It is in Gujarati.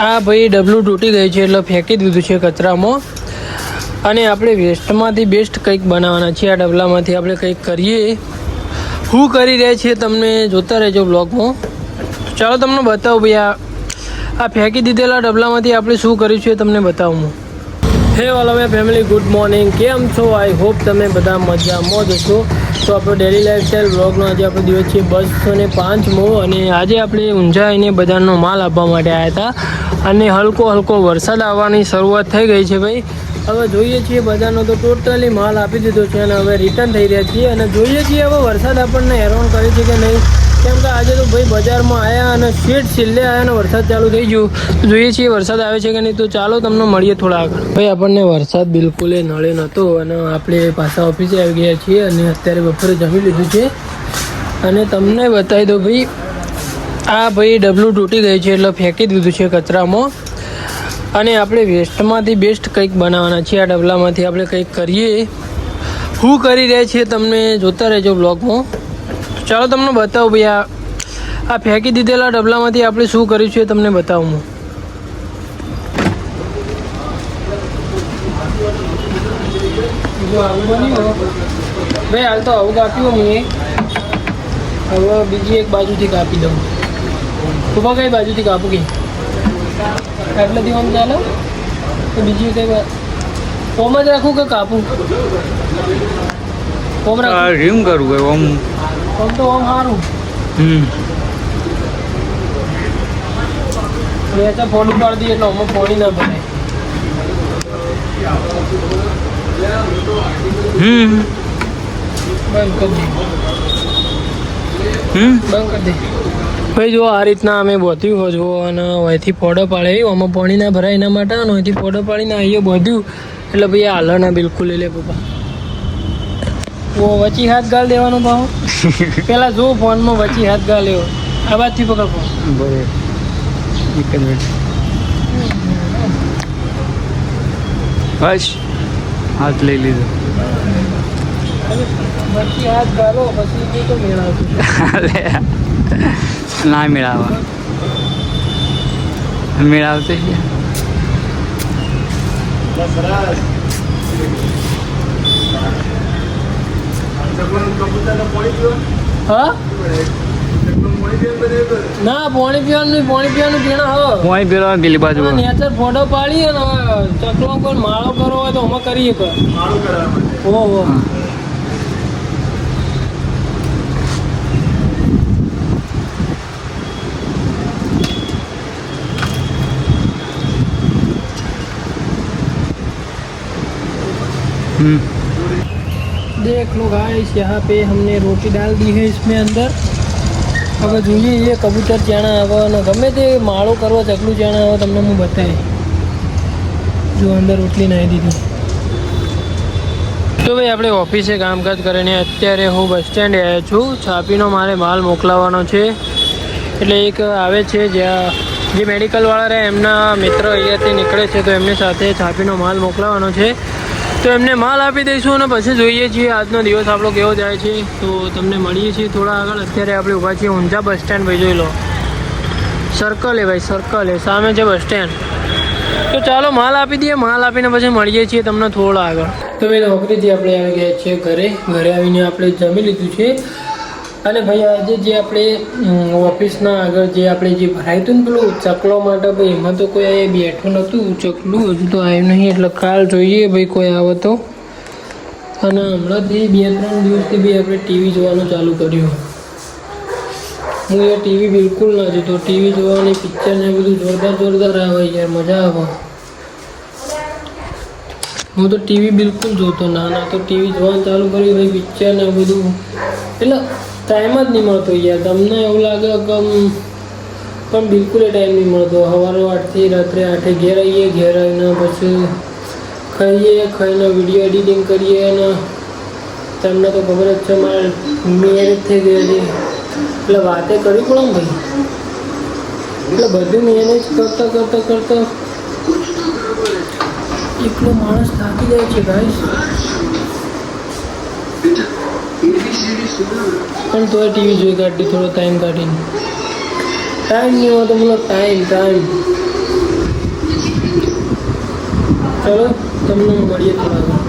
આ ભાઈ ડબલું તૂટી ગઈ છે એટલે ફેંકી દીધું છે કચરામાં. અને આપણે વેસ્ટમાંથી બેસ્ટ કંઈક બનાવવાના છીએ. આ ડબલામાંથી આપણે કંઈક કરીએ. શું કરી રહ્યા છીએ તમને જોતા રહેજો બ્લોગમાં. ચાલો તમને બતાવું ભાઈ આ ફેંકી દીધેલા ડબલામાંથી આપણે શું કર્યું છે તમને બતાવું. હે all way family, good morning. કેમ છો? આઈ હોપ તમે બધા મજામાં જ હશો. તો આપણો ડેલી લાઈફસ્ટાઈલ વ્લોગનો આજે આપણો દિવસ છે 205મો. અને આજે આપણે ઊંઝા આવીને બજારનો માલ આપવા માટે આવ્યા હતા. અને હલકો વરસાદ આવવાની શરૂઆત થઈ ગઈ છે ભાઈ. હવે જોઈએ છીએ બજારનો તો ટોટલી માલ આપી દીધો છે અને હવે રિટર્ન થઈ રહ્યા છીએ. અને જોઈએ છીએ હવે વરસાદ આપણને હેરાન કરે છે કે નહીં, કેમ કે આજે તો ભાઈ બજારમાં આવ્યા અને છેલ્લે આવ્યા અને વરસાદ ચાલુ થઈ ગયું. તો જોઈએ છીએ વરસાદ આવે છે કે નહીં. તો ચાલો તમને મળીએ થોડા આગળ. ભાઈ આપણને વરસાદ બિલકુલ નળે નહોતો અને આપણે પાછા ઓફિસે આવી ગયા છીએ અને અત્યારે બપોરે જમી લીધું છે. અને તમને બતાવી દો ભાઈ, આ ભાઈ ડબલું તૂટી ગઈ છે એટલે ફેંકી દીધું છે કચરામાં. અને આપણે વેસ્ટમાંથી બેસ્ટ કંઈક બનાવવાના છીએ. આ ડબલામાંથી આપણે કંઈક કરીએ. શું કરી રહ્યા છીએ તમને જોતા રહેજો બ્લોગમાં. ચાલો તમને બતાવું ભાઈ આ ફેંકી દીધેલા ડબલામાંથી આપણે શું કર્યું છે તમને બતાવું. જો આવું બન્યું ભાઈ, હાલ તો આવું કાપ્યું મેં. હવે બીજી એક બાજુથી કાપી દઉં. તું કઈ બાજુથી કાપું કે એટલે દીવાનું ચાલે તો બીજી કઈ ઓમ જ રાખું કે કાપું? ઓમ રાખું, રીમ કરું ઓમ. ઓમ તો ઓમ સારું. મેં તો ફોન પાડી દઈએ એટલે ઓમાં ફોડી ના ભરાય. બંધ કરી દે, બંધ કરી દે ભાઈ. જો આ રીતના અમે બોધ્યું હોય જો અને અહીંથી ફોડો પાડે આમાં પાણી ના ભરાય એના માટે. અને અહીંથી ફોડો પાડીને અહીંયા બોધ્યું એટલે ભાઈ હાલ ના બિલકુલ લે પપ્પા. ઓ વચ્ચી હાથ ગાળ દેવાનો ભાવ પેલા જો ફોનમાં વચ્ચી હાથ ગાળ લેવો. આ બાજથી પકડ ફોન. બરાબર, એક મિનિટ બસ હાથ લઈ લીધો. વચ્ચી હાથ ગાળો પછી તો મેળાવતું ના મેળાવા મેળાવते છે. હા ના પાણી પીવાનું પીણા હો પોણી પીવા પેલી બાજુ નેચર ફોટો પાડી અને ચકલો કોઈ માળો કરવો હોય તો આમાં કરીએ ઓહો. देख लो गाइस, यहाँ पे हमने रोटी डाल दी है इसमें अंदर. હવે જોઈએ ये કબૂતર ચાણા આવે અને ગમે તે માળો કરવા ચકલું ચાણા આવે તમને હું બતાવી. જો અંદર રોટલી નાખી દીધી. તો ભાઈ આપણે ઓફિસે કામકાજ કરીને અત્યારે હું બસ સ્ટેન્ડે આવ્યો છું. છાપીનો મારે માલ મોકલાવવાનો છે. એટલે એક આવે છે જ્યાં જે મેડિકલવાળા રહે એમના મિત્ર અહીંયાથી નીકળે છે તો એમની સાથે છાપીનો માલ મોકલાવવાનો છે. તો એમને માલ આપી દઈશું અને પછી જોઈએ છીએ આજનો દિવસ આપણો કેવો જાય છે. તો તમને મળીએ છીએ થોડા આગળ. અત્યારે આપણે ઊભા છીએ ઊંઝા બસ સ્ટેન્ડ. ભાઈ જોઈ લો, સર્કલ એ ભાઈ, સર્કલ એ સામે છે બસ સ્ટેન્ડ. તો ચાલો માલ આપી દઈએ. માલ આપીને પછી મળીએ છીએ તમને થોડા આગળ. તો ભાઈ નોકરીથી આપણે આવી ગયા છીએ ઘરે આવીને આપણે જમી લીધું છે. અને ભાઈ આજે જે આપણે ઓફિસના આગળ જે આપણે જે ભરાયું હતું ને પેલું ચકલો માટે ભાઈ, એમાં તો કોઈ અહીંયા બેઠું નહોતું ચકલું. હજુ તો આવ્યું નહીં એટલે કાલ જોઈએ ભાઈ કોઈ આવે તો. અને હમણાંથી 2-3 દિવસથી બી આપણે ટીવી જોવાનું ચાલુ કર્યું. હું એ ટીવી બિલકુલ ના જોતો. ટીવી જોવાની પિક્ચર ને બધું જોરદાર આવે યાર, મજા આવે. હું તો ટીવી બિલકુલ જોતો ના તો ટીવી જોવાનું ચાલુ કર્યું ભાઈ, પિક્ચર ને બધું. એટલે ટાઈમ જ નહીં મળતો યાર. તમને એવું લાગે કે પણ બિલકુલ ટાઈમ નહીં મળતો. સવારે 8થી રાત્રે 8 ઘેર આવીએ. ઘેર આવીને પછી ખાઈને વિડીયો એડિટિંગ કરીએ. અને તમને તો ખબર જ છે મારે મેરેજ થઈ ગયા છે એટલે વાતે કરવી પડે ને ભાઈ. એટલે બધું મેનેજ કરતા એકલો માણસ થાકી જાય છે ગાઈસ. પણ તોય ટીવી જોઈ કાઢી થોડો ટાઈમ કાઢીને. ટાઈમ નહીં હોય તો બોલો ટાઈમ ચલો તમને મળીએ થોડા વાર.